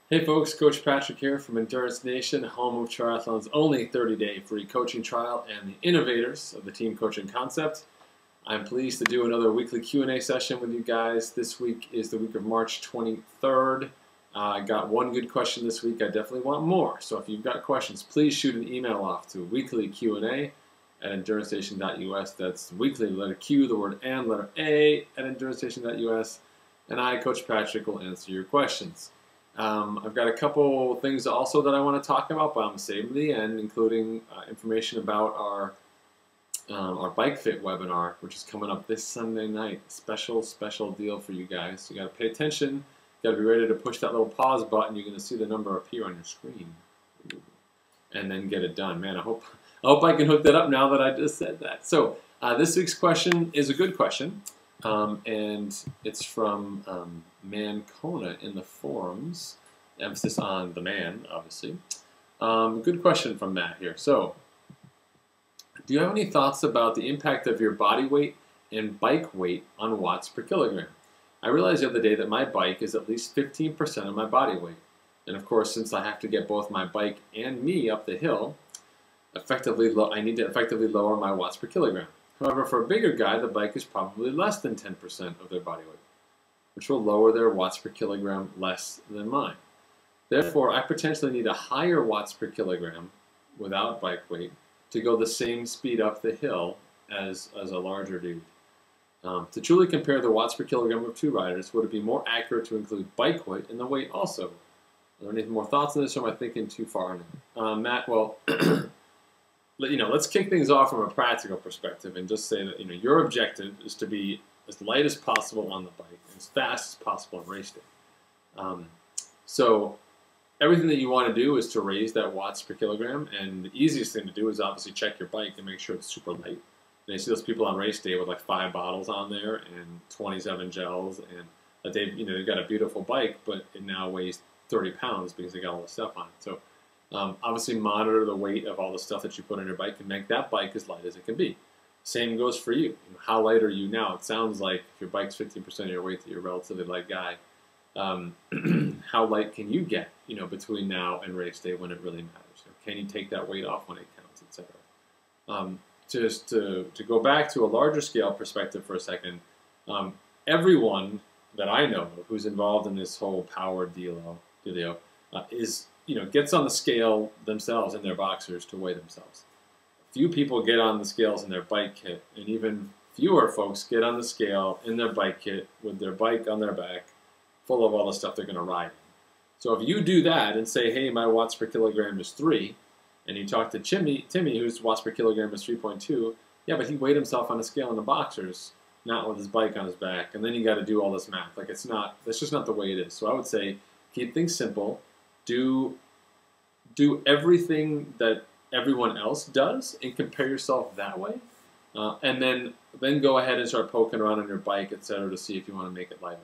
Hey folks, Coach Patrick here from Endurance Nation, home of Triathlon's only 30-day free coaching trial and the innovators of the team coaching concept. I'm pleased to do another weekly Q&A session with you guys. This week is the week of March 23rd. I got one good question this week. I definitely want more. So if you've got questions, please shoot an email off to weeklyqa@endurancenation.us. That's weekly, letter Q, the word and, letter A, at endurancenation.us. And I, Coach Patrick, will answer your questions. I've got a couple things also that I want to talk about, but I'm saving the end, including information about our Bike Fit webinar, which is coming up this Sunday night. Special deal for you guys. You got to pay attention. You got to be ready to push that little pause button. You're going to see the number appear on your screen, and then get it done. Man, I hope I can hook that up now that I just said that. So this week's question is a good question. And it's from Mancona in the forums, emphasis on the man, obviously. Good question from Matt here. So, do you have any thoughts about the impact of your body weight and bike weight on watts per kilogram? I realized the other day that my bike is at least 15% of my body weight. And of course, since I have to get both my bike and me up the hill, I need to effectively lower my watts per kilogram. However, for a bigger guy, the bike is probably less than 10% of their body weight, which will lower their watts per kilogram less than mine. Therefore, I potentially need a higher watts per kilogram without bike weight to go the same speed up the hill as a larger dude. To truly compare the watts per kilogram of two riders, would it be more accurate to include bike weight in the weight also? Are there any more thoughts on this, or am I thinking too far now? Matt, well, let's kick things off from a practical perspective and just say that your objective is to be as light as possible on the bike, as fast as possible on race day. So everything that you want to do is to raise that watts per kilogram, and the easiest thing to do is obviously check your bike and make sure it's super light. And you see those people on race day with like 5 bottles on there and 27 gels, and that they've got a beautiful bike, but it now weighs 30 pounds because they got all the stuff on it. So obviously monitor the weight of all the stuff that you put on your bike and make that bike as light as it can be. Same goes for you. How light are you now? It sounds like if your bike's 15% of your weight, that you're a relatively light guy. How light can you get, between now and race day when it really matters? Can you take that weight off when it counts, etc. Just to go back to a larger scale perspective for a second, everyone that I know who's involved in this whole power dealio gets on the scale themselves in their boxers to weigh themselves. Few people get on the scales in their bike kit, and even fewer folks get on the scale in their bike kit with their bike on their back, full of all the stuff they're going to ride in. So if you do that and say, hey, my watts per kilogram is 3, and you talk to Timmy, whose watts per kilogram is 3.2, yeah, but he weighed himself on a scale in the boxers, not with his bike on his back, and then you got to do all this math. That's just not the way it is. So I would say keep things simple. Do everything that everyone else does and compare yourself that way, and then go ahead and start poking around on your bike, etc., to see if you want to make it lighter.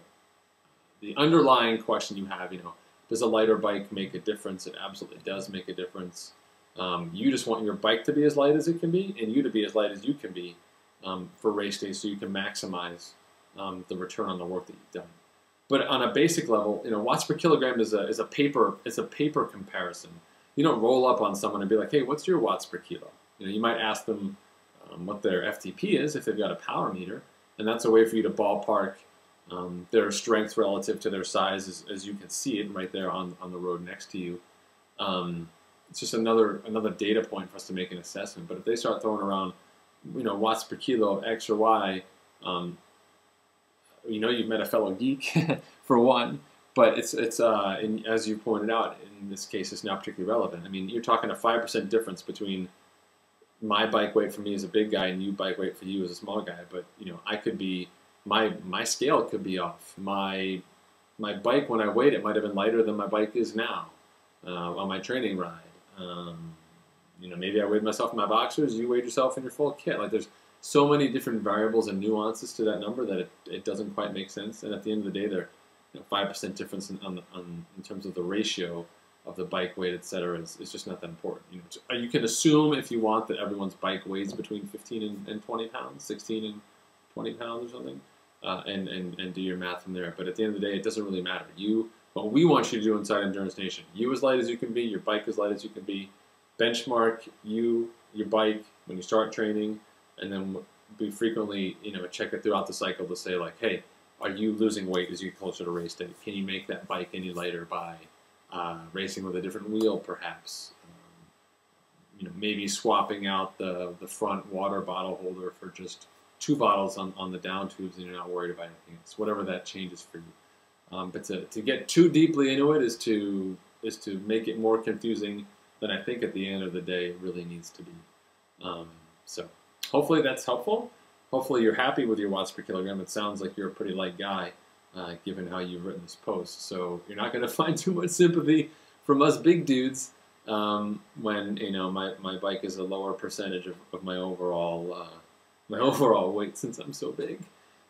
The underlying question you have, does a lighter bike make a difference? It absolutely does make a difference. You just want your bike to be as light as it can be, and you to be as light as you can be for race day, so you can maximize the return on the work that you've done. But on a basic level, watts per kilogram is a paper comparison. You don't roll up on someone and be like, hey, what's your watts per kilo? You might ask them what their FTP is if they've got a power meter, and that's a way for you to ballpark their strength relative to their size, as you can see it right there on the road next to you. It's just another data point for us to make an assessment. But if they start throwing around, watts per kilo of X or Y, you've met a fellow geek for one, but it's as you pointed out, in this case, it's not particularly relevant. I mean, you're talking a 5% difference between my bike weight for me as a big guy and you bike weight for you as a small guy. But I could be my scale could be off. My bike, when I weighed it, might have been lighter than my bike is now on my training ride. Maybe I weighed myself in my boxers. You weighed yourself in your full kit. There's so many different variables and nuances to that number that it doesn't quite make sense. And at the end of the day, they're 5% difference in terms of the ratio of the bike weight, etc. is just not that important. You can assume if you want that everyone's bike weighs between 15 and 20 pounds, 16 and 20 pounds or something, and do your math from there. But at the end of the day, it doesn't really matter. You what we want you to do inside Endurance Nation. You as light as you can be, your bike as light as you can be. Benchmark your bike when you start training, and then we frequently, check it throughout the cycle to say like, hey, are you losing weight as you get closer to race day? Can you make that bike any lighter by racing with a different wheel, perhaps? Maybe swapping out the front water bottle holder for just 2 bottles on the down tubes, and you're not worried about anything else. Whatever that changes for you. But to get too deeply into it is to make it more confusing than I think at the end of the day it really needs to be. So hopefully that's helpful. Hopefully you're happy with your watts per kilogram. It sounds like you're a pretty light guy, given how you've written this post. So you're not going to find too much sympathy from us big dudes when my bike is a lower percentage of my overall weight, since I'm so big.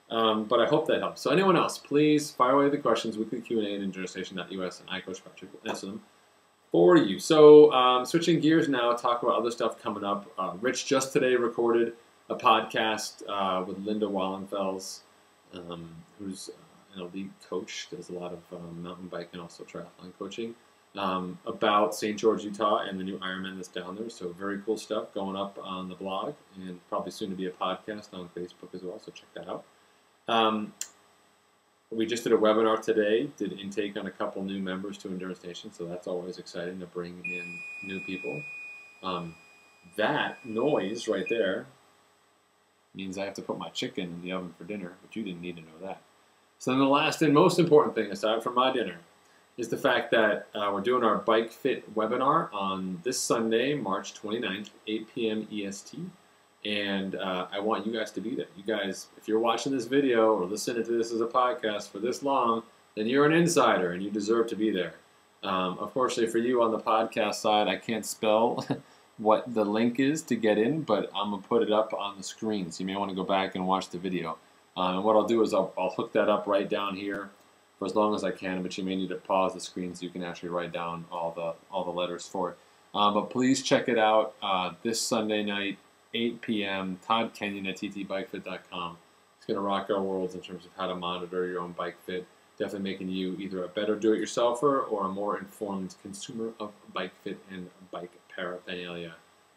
But I hope that helps. So anyone else, please fire away the questions. Weekly Q&A at EnduranceNation.us, and I, Coach Patrick, will answer them for you. So switching gears now, talk about other stuff coming up. Rich just today recorded a podcast with Linda Wallenfels, who's an elite coach, does a lot of mountain bike and also triathlon coaching, about St. George, Utah, and the new Ironman that's down there. So very cool stuff going up on the blog, and probably soon to be a podcast on Facebook as well, so check that out. We just did a webinar today, did intake on a couple new members to Endurance Nation, so that's always exciting to bring in new people. That noise right there means I have to put my chicken in the oven for dinner, but you didn't need to know that. So then the last and most important thing, aside from my dinner, is the fact that we're doing our Bike Fit webinar on this Sunday, March 29th, 8 p.m. EST. And I want you guys to be there. You guys, if you're watching this video or listening to this as a podcast for this long, then you're an insider and you deserve to be there. Unfortunately for you on the podcast side, I can't spell what the link is to get in, but I'm going to put it up on the screen, so you may want to go back and watch the video. And what I'll do is I'll hook that up right down here for as long as I can, but you may need to pause the screen so you can actually write down all the letters for it. But please check it out this Sunday night, 8 p.m., Todd Kenyon at ttbikefit.com. It's going to rock our worlds in terms of how to monitor your own bike fit, definitely making you either a better do-it-yourselfer or a more informed consumer of bike fit and bike paraphernalia.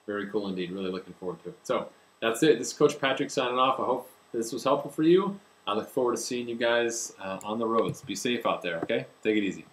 Very cool indeed. Really looking forward to it. So that's it. This is Coach Patrick signing off. I hope this was helpful for you. I look forward to seeing you guys on the roads. Be safe out there, okay? Take it easy.